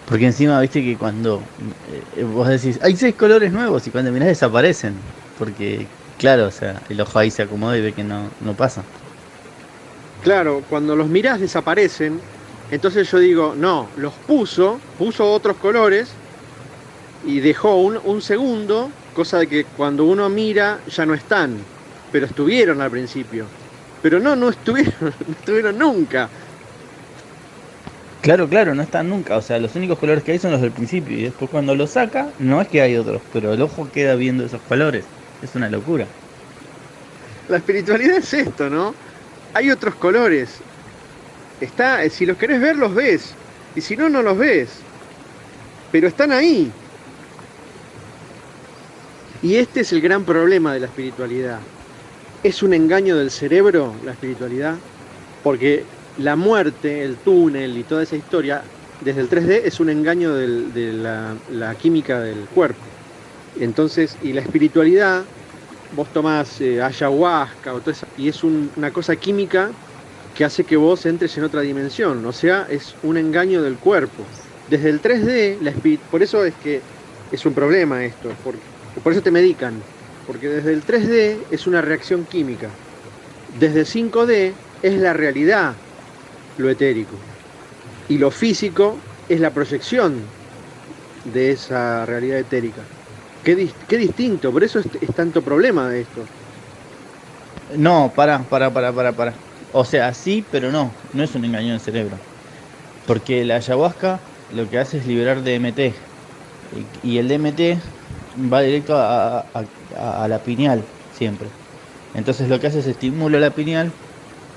Porque encima, viste que cuando vos decís, hay 6 colores nuevos y cuando mirás desaparecen. Porque, claro, o sea, el ojo ahí se acomoda y ve que no pasa. Claro, cuando los mirás desaparecen, entonces yo digo, no, puso otros colores y dejó un segundo, cosa de que cuando uno mira ya no están, pero estuvieron al principio. Pero no estuvieron, no estuvieron nunca. Claro, claro, no están nunca. O sea, los únicos colores que hay son los del principio. Y después cuando lo saca, no es que hay otros, pero el ojo queda viendo esos colores. Es una locura. La espiritualidad es esto, ¿no? Hay otros colores. Está, si los querés ver, los ves. Y si no, no los ves. Pero están ahí. Y este es el gran problema de la espiritualidad. Es un engaño del cerebro, la espiritualidad, porque la muerte, el túnel y toda esa historia, desde el 3D es un engaño de la química del cuerpo. Entonces, y la espiritualidad, vos tomás ayahuasca o todo eso, y es una cosa química que hace que vos entres en otra dimensión, o sea, es un engaño del cuerpo. Desde el 3D, por eso es que es un problema esto, por eso te medican, porque desde el 3D es una reacción química, desde el 5D es la realidad, lo etérico, y lo físico es la proyección de esa realidad etérica. Qué distinto, por eso es tanto problema de esto. No, para. O sea, sí, pero no. No es un engaño del cerebro. Porque la ayahuasca lo que hace es liberar DMT. Y el DMT va directo a la pineal, siempre. Entonces lo que hace es estimular la pineal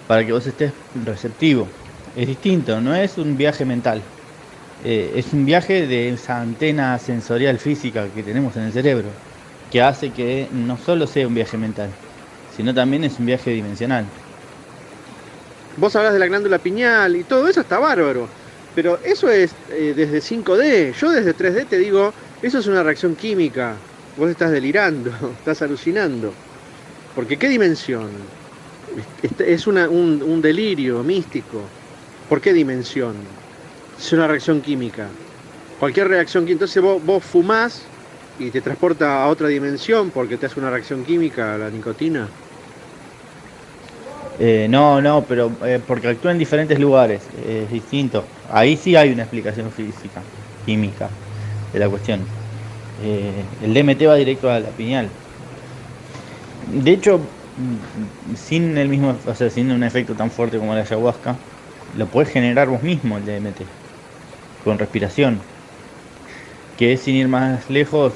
para que vos estés receptivo. Es distinto, no es un viaje mental. Es un viaje de esa antena sensorial física que tenemos en el cerebro, que hace que no solo sea un viaje mental, sino también es un viaje dimensional. Vos hablás de la glándula pineal y todo eso está bárbaro, pero eso es desde 5D. Yo desde 3D te digo, eso es una reacción química. Vos estás delirando, estás alucinando. Porque ¿qué dimensión? Es un delirio místico. ¿Por qué dimensión? Es una reacción química. Cualquier reacción química. Entonces vos fumás y te transporta a otra dimensión porque te hace una reacción química la nicotina. No, pero porque actúa en diferentes lugares, es distinto. Ahí sí hay una explicación física, química de la cuestión. El DMT va directo a la pineal. De hecho, sin el mismo, o sea, sin un efecto tan fuerte como la ayahuasca, lo puedes generar vos mismo el DMT, con respiración, que es sin ir más lejos,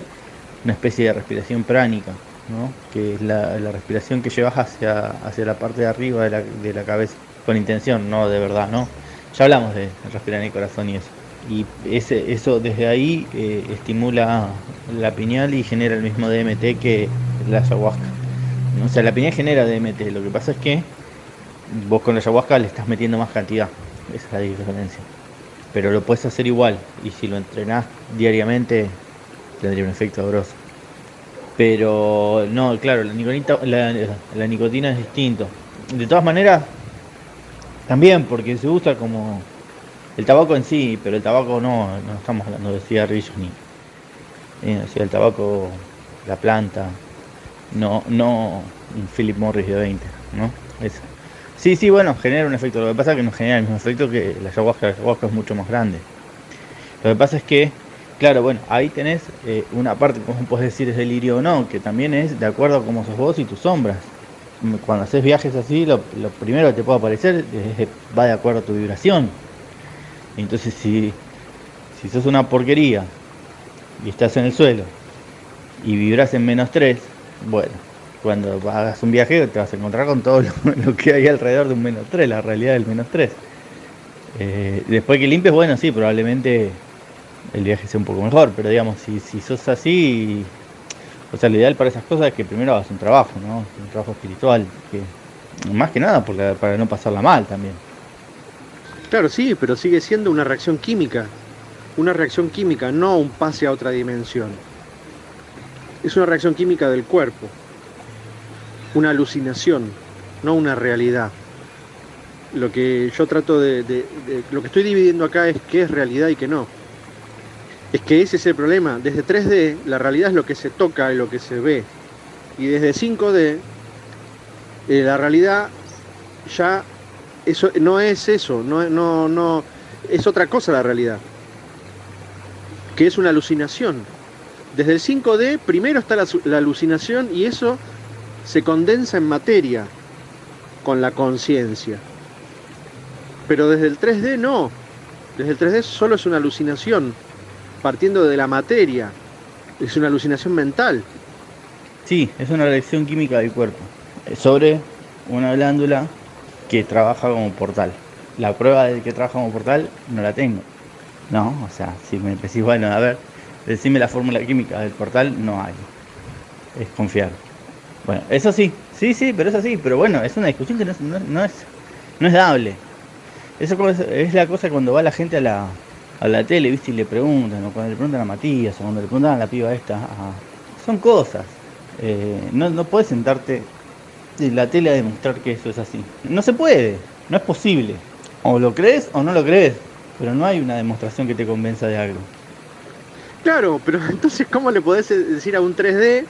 una especie de respiración pránica, ¿no? Que es la respiración que llevas hacia la parte de arriba de la cabeza, con intención, no de verdad, ¿no? Ya hablamos de respirar en el corazón y eso. Y eso desde ahí estimula la pineal y genera el mismo DMT que la ayahuasca. O sea, la pineal genera DMT, lo que pasa es que vos con la ayahuasca le estás metiendo más cantidad, esa es la diferencia. Pero lo puedes hacer igual, y si lo entrenás diariamente, tendría un efecto sabroso. Pero no, claro, la nicotina es distinto. De todas maneras, también porque se usa como el tabaco en sí, pero el tabaco no estamos hablando de cigarrillos ni, o sea, el tabaco, la planta, no un Philip Morris de 20, ¿no? Eso. Sí, sí, bueno, genera un efecto. Lo que pasa es que no genera el mismo efecto que la ayahuasca es mucho más grande. Lo que pasa es que, claro, bueno, ahí tenés una parte, como podés decir es delirio o no, que también es de acuerdo a cómo sos vos y tus sombras. Cuando haces viajes así, lo primero que te puede aparecer va de acuerdo a tu vibración. Entonces, si sos una porquería y estás en el suelo y vibras en -3, bueno, cuando hagas un viaje te vas a encontrar con todo lo que hay alrededor de un -3, la realidad del -3. Después que limpies, bueno, sí, probablemente el viaje sea un poco mejor, pero digamos, si sos así, o sea, lo ideal para esas cosas es que primero hagas un trabajo, ¿no? Un trabajo espiritual, que más que nada para no pasarla mal también. Claro, sí, pero sigue siendo una reacción química, no un pase a otra dimensión. Es una reacción química del cuerpo, una alucinación, no una realidad. Lo que yo trato lo que estoy dividiendo acá es qué es realidad y qué no. Es que ese es el problema. Desde 3D la realidad es lo que se toca y lo que se ve. Y desde 5D la realidad ya eso no es eso, no es otra cosa la realidad, que es una alucinación. Desde el 5D primero está la alucinación y eso se condensa en materia con la conciencia. Pero desde el 3D no. Desde el 3D solo es una alucinación, partiendo de la materia. Es una alucinación mental. Sí, es una reacción química del cuerpo sobre una glándula que trabaja como portal. La prueba de que trabaja como portal no la tengo. No, o sea, si me decís, bueno, a ver, decime la fórmula química del portal, no hay. Es confiar. Bueno, eso sí, sí, pero es así. Pero bueno, es una discusión que no es dable. Eso es la cosa cuando va la gente a la tele, ¿viste? Y le preguntan, o cuando le preguntan a Matías, o cuando le preguntan a la piba esta. Son cosas. No puedes sentarte en la tele a demostrar que eso es así. No se puede, no es posible. O lo crees o no lo crees, pero no hay una demostración que te convenza de algo. Claro, pero entonces, ¿cómo le podés decir a un 3D,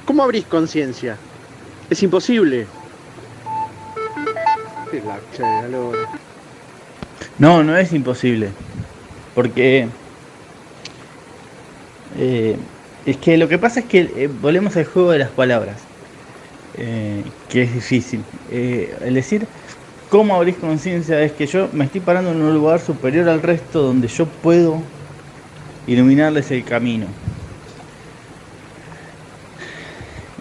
cómo abrís conciencia? Es imposible. No es imposible. Porque es que lo que pasa es que volvemos al juego de las palabras, que es difícil. El decir cómo abrís conciencia es que yo me estoy parando en un lugar superior al resto donde yo puedo iluminarles el camino.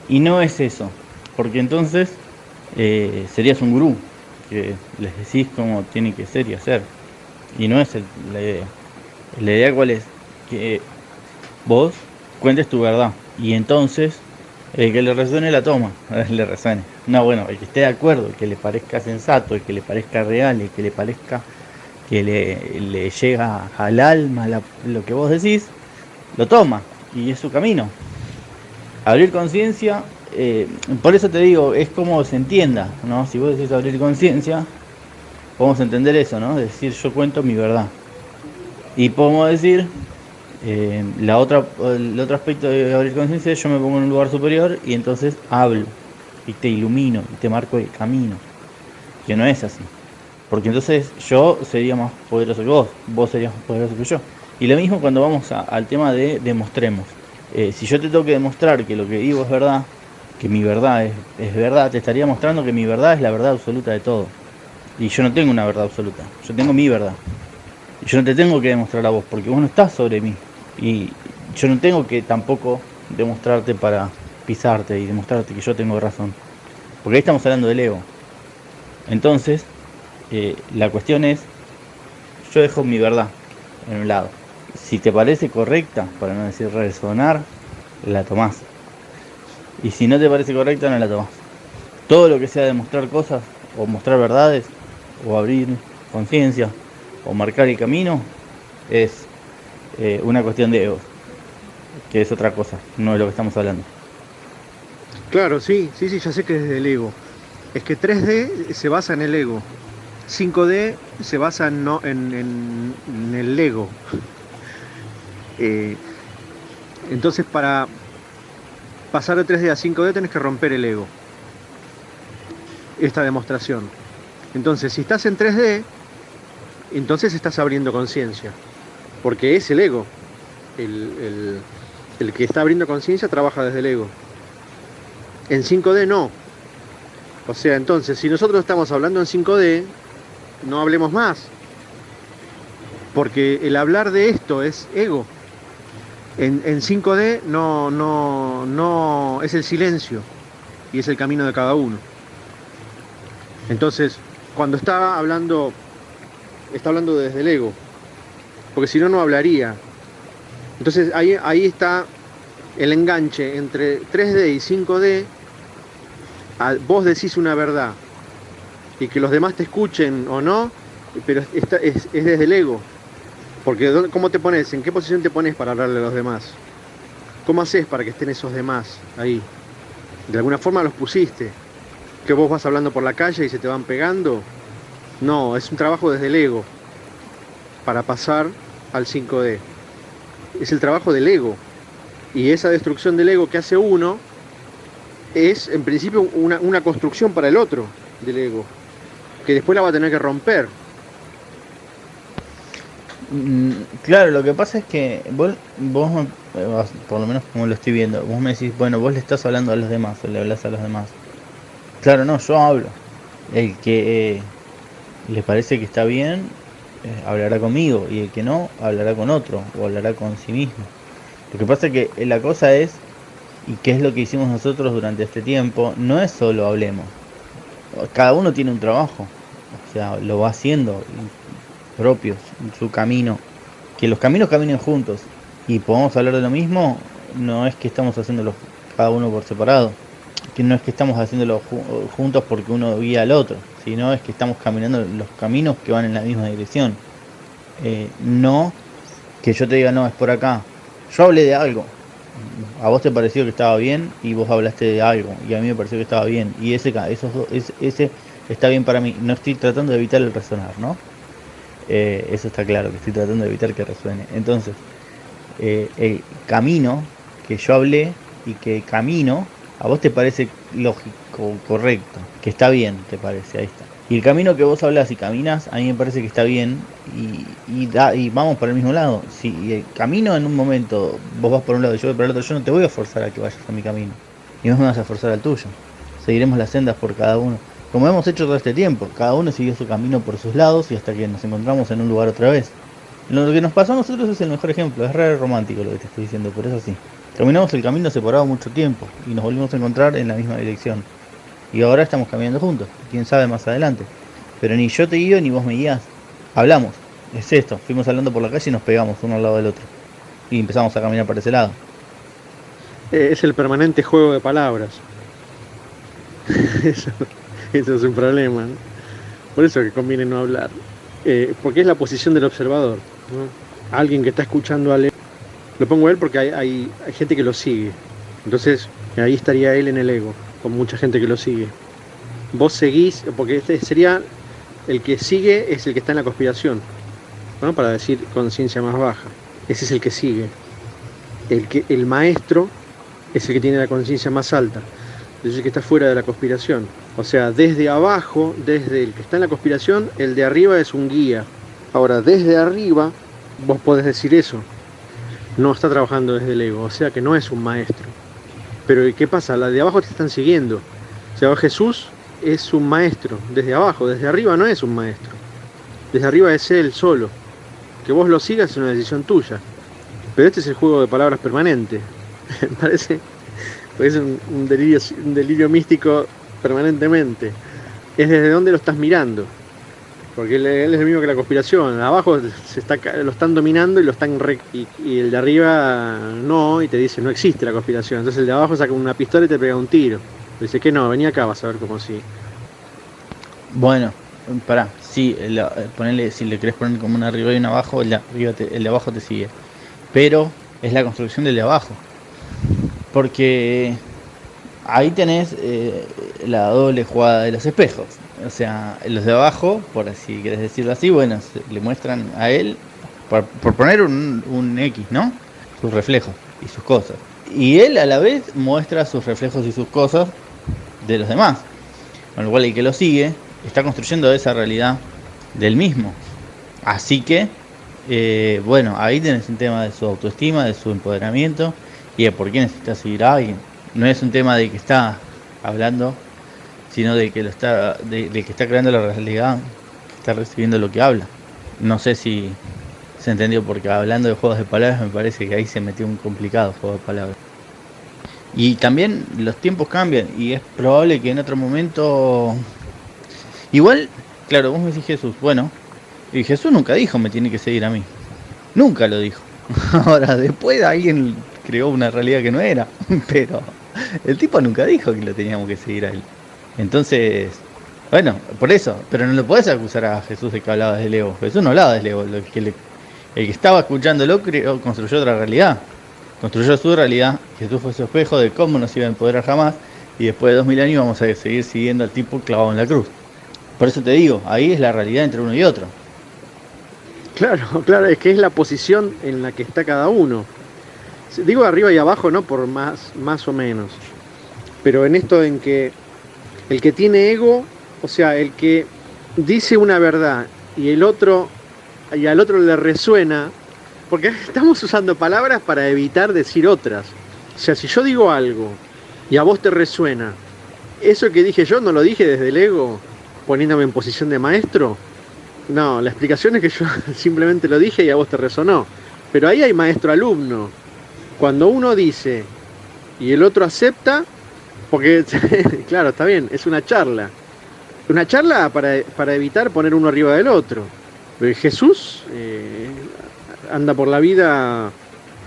Y no es eso, porque entonces serías un gurú, que les decís cómo tiene que ser y hacer. Y no es la idea. La idea cuál es, que vos cuentes tu verdad. Y entonces, el que le resuene la toma, le resuene. No, bueno, el que esté de acuerdo, el que le parezca sensato, el que le parezca real, el que le parezca que le llega al alma lo que vos decís, lo toma. Y es su camino. Abrir conciencia, por eso te digo, es como se entienda, ¿no? Si vos decís abrir conciencia, podemos entender eso, ¿no? Es decir, yo cuento mi verdad. Y podemos decir, el otro aspecto de abrir conciencia es yo me pongo en un lugar superior y entonces hablo, y te ilumino, y te marco el camino. Que no es así. Porque entonces yo sería más poderoso que vos serías más poderoso que yo. Y lo mismo cuando vamos al tema de demostremos. Si yo te tengo que demostrar que lo que digo es verdad, que mi verdad es verdad, te estaría mostrando que mi verdad es la verdad absoluta de todo. Y yo no tengo una verdad absoluta, yo tengo mi verdad. Y yo no te tengo que demostrar a vos, porque vos no estás sobre mí. Y yo no tengo que tampoco demostrarte para pisarte y demostrarte que yo tengo razón. Porque ahí estamos hablando del ego. Entonces, la cuestión es, yo dejo mi verdad en un lado. Si te parece correcta, para no decir resonar, la tomás. Y si no te parece correcta, no la tomás. Todo lo que sea demostrar cosas, o mostrar verdades, o abrir conciencia, o marcar el camino, es una cuestión de ego, que es otra cosa, no es lo que estamos hablando. Claro, sí, ya sé que es del ego. Es que 3D se basa en el ego. 5D se basa en el Lego. Entonces, para pasar de 3D a 5D tenés que romper el ego. Esta demostración. Entonces, si estás en 3D, entonces estás abriendo conciencia. Porque es el ego. El que está abriendo conciencia trabaja desde el ego. En 5D no. O sea, entonces, si nosotros estamos hablando en 5D, no hablemos más. Porque el hablar de esto es ego. En 5D no es el silencio y es el camino de cada uno. Entonces, cuando está hablando desde el ego, porque si no, no hablaría. Entonces ahí está el enganche entre 3D y 5D. Vos decís una verdad y que los demás te escuchen o no, pero es desde el ego. Porque ¿cómo te pones? ¿En qué posición te pones para hablarle a los demás? ¿Cómo haces para que estén esos demás ahí? De alguna forma los pusiste. ¿Que vos vas hablando por la calle y se te van pegando? No, es un trabajo desde el ego para pasar al 5D. es el trabajo del ego. Y esa destrucción del ego que hace uno es en principio una construcción para el otro del ego, que después la va a tener que romper. Claro, lo que pasa es que por lo menos como lo estoy viendo, vos me decís, bueno, vos le estás hablando a los demás, o le hablas a los demás. Claro, no, yo hablo. El que le parece que está bien, hablará conmigo, y el que no, hablará con otro, o hablará con sí mismo. Lo que pasa es que la cosa es, y que es lo que hicimos nosotros durante este tiempo, no es solo hablemos. Cada uno tiene un trabajo, o sea, lo va haciendo propios, su camino. Que los caminos caminen juntos y podamos hablar de lo mismo, no es que estamos haciéndolo cada uno por separado, que no es que estamos haciéndolo juntos porque uno guía al otro, sino es que estamos caminando los caminos que van en la misma dirección. No que yo te diga, no, es por acá. Yo hablé de algo, a vos te pareció que estaba bien y vos hablaste de algo y a mí me pareció que estaba bien y ese está bien para mí. No estoy tratando de evitar el resonar, ¿no? Eso está claro, que estoy tratando de evitar que resuene. Entonces, el camino que yo hablé y que camino, a vos te parece lógico, correcto, que está bien, te parece, ahí está. Y el camino que vos hablas y caminas, a mí me parece que está bien y vamos por el mismo lado. Si el camino en un momento, vos vas por un lado y yo voy por el otro, yo no te voy a forzar a que vayas a mi camino. Y vos me vas a forzar al tuyo. Seguiremos las sendas por cada uno. Como hemos hecho todo este tiempo, cada uno siguió su camino por sus lados y hasta que nos encontramos en un lugar otra vez. Lo que nos pasó a nosotros es el mejor ejemplo, es re romántico lo que te estoy diciendo, por eso sí. Caminamos el camino separado mucho tiempo y nos volvimos a encontrar en la misma dirección. Y ahora estamos caminando juntos, quién sabe más adelante. Pero ni yo te guío ni vos me guías. Hablamos, es esto, fuimos hablando por la calle y nos pegamos uno al lado del otro. Y empezamos a caminar para ese lado. Es el permanente juego de palabras. Eso es un problema, ¿no? Por eso que conviene no hablar. Porque es la posición del observador, ¿no? Alguien que está escuchando a él. Lo pongo a él porque hay gente que lo sigue. Entonces, ahí estaría él en el ego, con mucha gente que lo sigue. Vos seguís, porque este sería el que sigue, es el que está en la conspiración, ¿no? Para decir conciencia más baja. Ese es el que sigue. El maestro es el que tiene la conciencia más alta. Es el que está fuera de la conspiración. O sea, desde abajo, desde el que está en la conspiración, el de arriba es un guía. Ahora, desde arriba, vos podés decir eso. No está trabajando desde el ego, o sea que no es un maestro. Pero ¿qué pasa? La de abajo te están siguiendo. O sea, Jesús es un maestro desde abajo, desde arriba no es un maestro. Desde arriba es él solo. Que vos lo sigas es una decisión tuya. Pero este es el juego de palabras permanente. Parece un delirio místico permanentemente. Es desde dónde lo estás mirando. Porque él es el mismo que la conspiración. Abajo lo están dominando y lo están y el de arriba no, y te dice no existe la conspiración. Entonces el de abajo saca una pistola y te pega un tiro. Dice que no, vení acá, vas a ver cómo sí. Bueno, pará, sí, ponele, si le querés poner como una arriba y una abajo, el de abajo te sigue. Pero es la construcción del de abajo. Porque ahí tenés la doble jugada de los espejos. O sea, los de abajo, por así querés decirlo así, bueno, le muestran a él, por poner un X, ¿no? Sus reflejos y sus cosas. Y él a la vez muestra sus reflejos y sus cosas de los demás. Con lo cual el que lo sigue está construyendo esa realidad del mismo. Así que, bueno, ahí tenés un tema de su autoestima, de su empoderamiento y de por qué necesita seguir a alguien. No es un tema de que está hablando, sino de que de que está creando la realidad, que está recibiendo lo que habla. No sé si se entendió, porque hablando de juegos de palabras me parece que ahí se metió un complicado juego de palabras. Y también los tiempos cambian y es probable que en otro momento... Igual, claro, vos me decís Jesús, bueno, y Jesús nunca dijo me tiene que seguir a mí. Nunca lo dijo. Ahora, después alguien creó una realidad que no era, pero el tipo nunca dijo que lo teníamos que seguir a él. Entonces, bueno, por eso, pero no lo podés acusar a Jesús de que hablaba desde el ego. Jesús no hablaba desde el ego, el que estaba escuchándolo construyó otra realidad. Construyó su realidad, Jesús fue su espejo de cómo nos iba a empoderar jamás, y después de 2000 años vamos a seguir siguiendo al tipo clavado en la cruz. Por eso te digo, ahí es la realidad entre uno y otro. Claro, claro, es que es la posición en la que está cada uno. Digo arriba y abajo, no por más o menos. Pero en esto en que el que tiene ego, o sea, el que dice una verdad y al otro le resuena, porque estamos usando palabras para evitar decir otras. O sea, si yo digo algo y a vos te resuena, eso que dije yo no lo dije desde el ego, poniéndome en posición de maestro. No, la explicación es que yo simplemente lo dije y a vos te resonó. Pero ahí hay maestro-alumno. Cuando uno dice y el otro acepta, porque, claro, está bien, es una charla. Una charla para evitar poner uno arriba del otro. Pero Jesús anda por la vida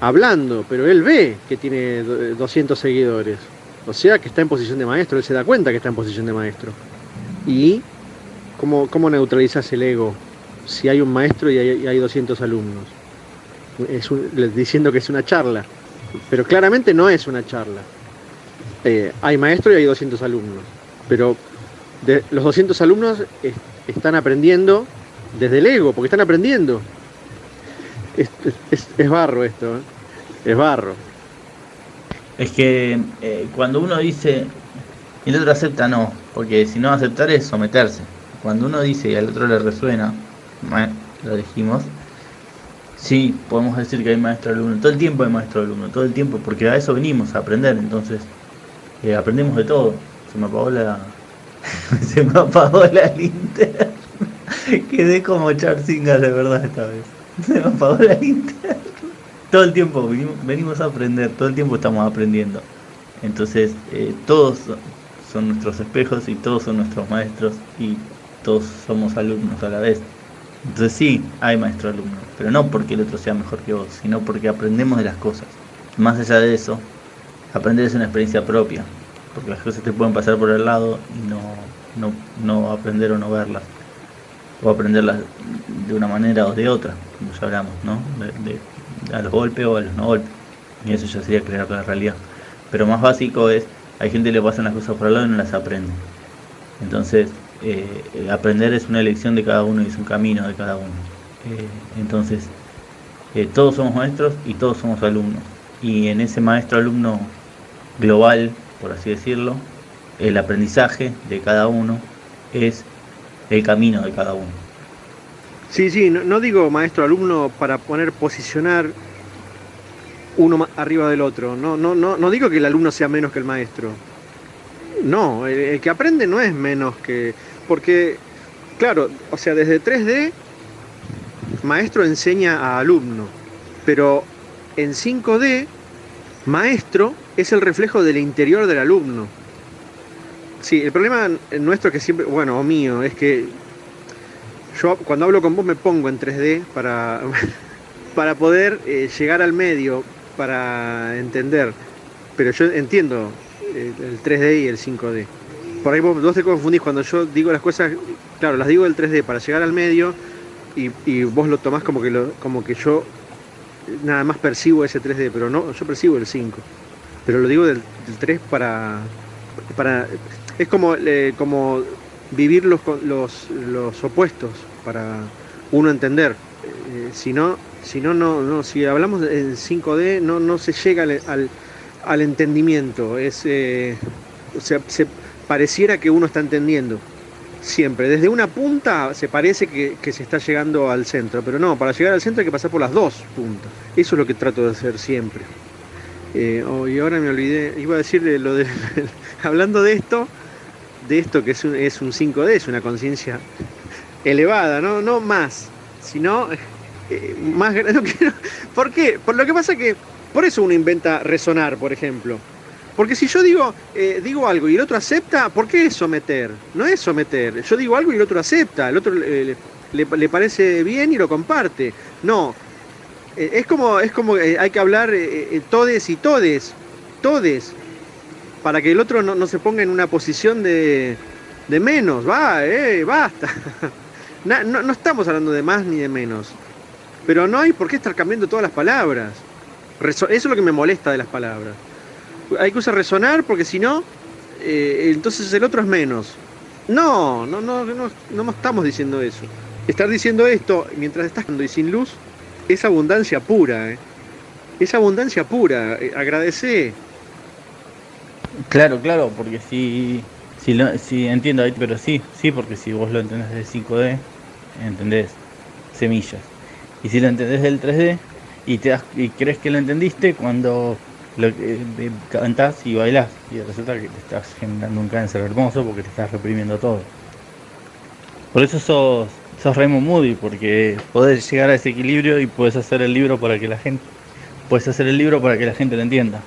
hablando, pero él ve que tiene 200 seguidores. O sea que está en posición de maestro, él se da cuenta que está en posición de maestro. ¿Y cómo neutralizas el ego si hay un maestro y hay 200 alumnos? Diciendo que es una charla. Pero claramente no es una charla. Hay maestro y hay 200 alumnos. Pero los 200 alumnos están aprendiendo desde el ego, porque están aprendiendo. Es barro esto, ¿eh? Es barro. Es que cuando uno dice y el otro acepta, no, porque si no aceptar es someterse. Cuando uno dice y al otro le resuena, lo dijimos, sí, podemos decir que hay maestro-alumno, todo el tiempo hay maestro-alumno, todo el tiempo, porque a eso venimos, a aprender, entonces aprendemos de todo. Se me apagó la linterna, quedé como Charzinga de verdad esta vez, se me apagó la linterna. Todo el tiempo venimos a aprender, todo el tiempo estamos aprendiendo, entonces todos son nuestros espejos y todos son nuestros maestros y todos somos alumnos a la vez. Entonces sí, hay maestro-alumno, pero no porque el otro sea mejor que vos, sino porque aprendemos de las cosas. Más allá de eso, aprender es una experiencia propia, porque las cosas te pueden pasar por el lado y no aprender o no verlas, o aprenderlas de una manera o de otra, como ya hablamos, ¿no? A los golpes o a los no golpes, y eso ya sería crear la realidad. Pero más básico es, hay gente que le pasan las cosas por el lado y no las aprende. Entonces, aprender es una elección de cada uno y es un camino de cada uno. Entonces, todos somos maestros y todos somos alumnos. Y en ese maestro-alumno global, por así decirlo, el aprendizaje de cada uno es el camino de cada uno. Sí, no digo maestro-alumno para posicionar uno arriba del otro. No digo que el alumno sea menos que el maestro. No, el que aprende no es menos que... Porque, claro, o sea, desde 3D, maestro enseña a alumno, pero en 5D, maestro es el reflejo del interior del alumno. Sí, el problema nuestro que siempre, bueno, o mío, es que yo cuando hablo con vos me pongo en 3D para poder llegar al medio, para entender, pero yo entiendo el 3D y el 5D. Por ahí vos te confundís cuando yo digo las cosas, claro, las digo del 3D para llegar al medio y vos lo tomás como que yo nada más percibo ese 3D, pero no, yo percibo el 5. Pero lo digo del 3 para es como vivir los opuestos para uno entender. Si hablamos en 5D no se llega al entendimiento. O sea, pareciera que uno está entendiendo siempre. Desde una punta se parece que se está llegando al centro, pero no, para llegar al centro hay que pasar por las dos puntas. Eso es lo que trato de hacer siempre. Y ahora me olvidé, iba a decir lo de hablando de esto que es un 5D, es una conciencia elevada, no más, sino más grande. ¿Por qué? Por lo que pasa que por eso uno inventa resonar, por ejemplo. Porque si yo digo algo y el otro acepta, ¿por qué es someter? No es someter. Yo digo algo y el otro acepta, el otro le parece bien y lo comparte. No, es como hay que hablar todes y todes, para que el otro no se ponga en una posición de menos. Basta. No estamos hablando de más ni de menos. Pero no hay por qué estar cambiando todas las palabras. Eso es lo que me molesta de las palabras. Hay que usar resonar porque si no, entonces el otro es menos. No estamos diciendo eso. Estar diciendo esto mientras estás y sin luz es abundancia pura, ¿eh? Es abundancia pura. Agradecé. Claro, claro, porque si entiendo ahí, pero sí, porque si vos lo entendés del 5D, entendés semillas. Y si lo entendés del 3D y crees que lo entendiste cuando cantás y bailás, y resulta que te estás generando un cáncer hermoso porque te estás reprimiendo todo. Por eso sos Raymond Moody, porque podés llegar a ese equilibrio y puedes hacer el libro para que la gente lo entienda.